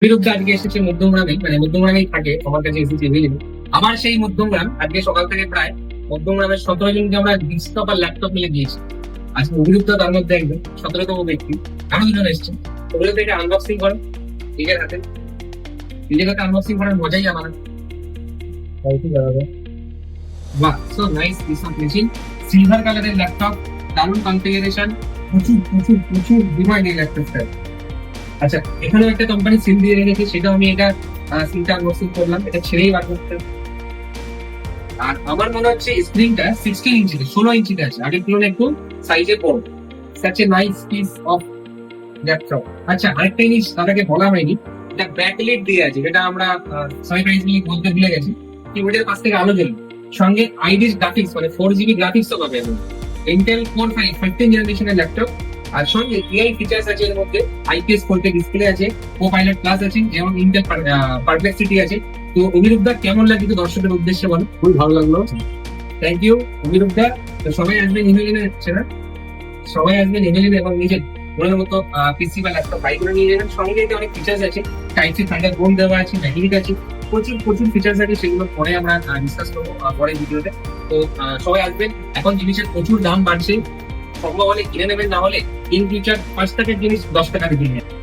বিরুদ্ধে আজকে এসেছে মধ্যমগ্রামে, মানে মধ্যমগ্রামেই থাকে, আমার কাছে এসেছে এভেলেবেল। আবার সেই মধ্যমগ্রাম আজকে সকাল থেকে প্রায় মধ্যমগ্রামের 17 জনকে আমরা ডেস্কটপ আর ল্যাপটপ মিলে দিয়েছি। আজকে অভিরুদ্ধ তার মধ্যে একজন 17তম ব্যক্তি। আরো দুজন এসছে, ওগুলো থেকে আনবক্সিং করে নিজের হাতে। নিজের হাতে আনবক্সিং করার মজাই আলাদা। বাহ, so nice piece of machine. Silver কালারের ল্যাপটপ, দারুণ কনফিগারেশন, প্রচুর প্রচুর প্রচুর ডিমান্ড এই ল্যাপটপটা। আচ্ছা, এখানেও একটা কোম্পানি সিল দিয়ে রেখেছে, সেটাও আমি এটা সিলটা আনবক্সিং করলাম, এটা ছেড়েই বার করতে হবে। আর আমার মনে হচ্ছে স্ক্রিনটা 16 ইঞ্চিতে, 16 ইঞ্চিতে আছে, আগের তুলনায় একটু সাইজে বড়। Such a nice piece of laptop. আচ্ছা, আরেকটা জিনিস তাদেরকে বলা হয়নি, এটা ব্যাকলাইট দিয়ে আছে, যেটা আমরা সারপ্রাইজলি বলতে ভুলে গেছি। কিবোর্ডের পাশ থেকে আলো জ্বলবে, সঙ্গে আইরিস গ্রাফিক্স, মানে 4 GB গ্রাফিক্সও পাবে এখন। ইন্টেল কোর 5 15 জেনারেশনের ল্যাপটপ। আর সঙ্গে এআই ফিচার্স আছে এর মধ্যে, আইপিএস 4K ডিসপ্লে আছে, কোপাইলট প্লাস আছে, এবং ইন্টেল পারপ্লেক্সিটি আছে। তো অভিরূপদা কেমন লাগে একটু দর্শকের উদ্দেশ্যে বলো। খুবই ভালো লাগলো। থ্যাংক ইউ অভিরূপদা। তো সবাই আসবেন ইমেলিনে, হচ্ছে না, সবাই আসবেন ইমেলিনে এবং নিজের মনের মতো পিসি বা ল্যাপটপ বাই করে নিয়ে যাবেন। সঙ্গে এতে অনেক ফিচার্স আছে, টাইপ সি থান্ডারবোল্ট দেওয়া আছে, ম্যাগনেটিক আছে, প্রচুর প্রচুর ফিচার্স আছে, সেগুলো পরে আমরা ডিসকাস করবো পরের ভিডিওতে। তো সবাই আসবেন। এখন জিনিসের প্রচুর দাম বাড়ছে, সম্ভব হলে কিনে নেবেন, না হলে ইন ফিউচার 5 টাকার জিনিস 10 টাকা দিয়ে কিনে নেবেন।